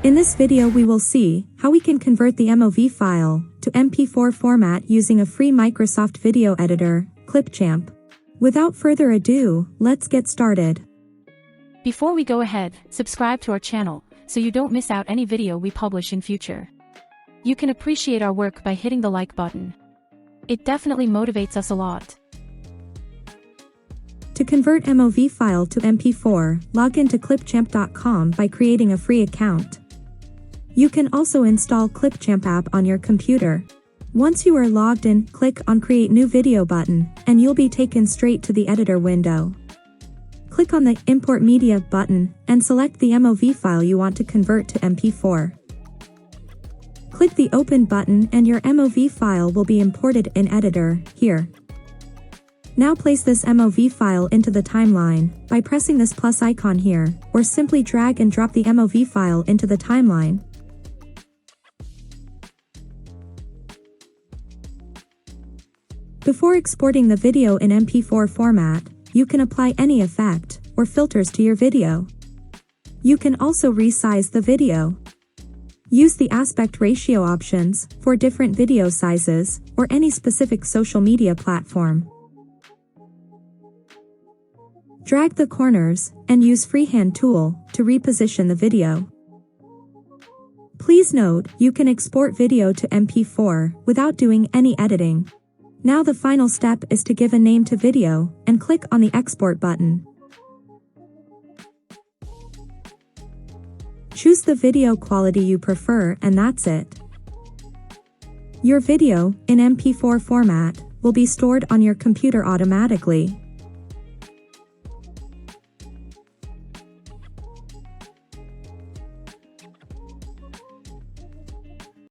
In this video we will see how we can convert the MOV file to MP4 format using a free Microsoft video editor, Clipchamp. Without further ado, let's get started. Before we go ahead, subscribe to our channel so you don't miss out any video we publish in future. You can appreciate our work by hitting the like button. It definitely motivates us a lot. To convert MOV file to MP4, log into clipchamp.com by creating a free account. You can also install Clipchamp app on your computer. Once you are logged in, click on Create New Video button, and you'll be taken straight to the editor window. Click on the Import Media button, and select the MOV file you want to convert to MP4. Click the Open button and your MOV file will be imported in Editor, here. Now place this MOV file into the timeline by pressing this plus icon here, or simply drag and drop the MOV file into the timeline. Before exporting the video in MP4 format, you can apply any effect or filters to your video. You can also resize the video. Use the aspect ratio options for different video sizes or any specific social media platform. Drag the corners and use freehand tool to reposition the video. Please note, you can export video to MP4 without doing any editing. Now the final step is to give a name to video and click on the export button. Choose the video quality you prefer and that's it. Your video, in MP4 format, will be stored on your computer automatically.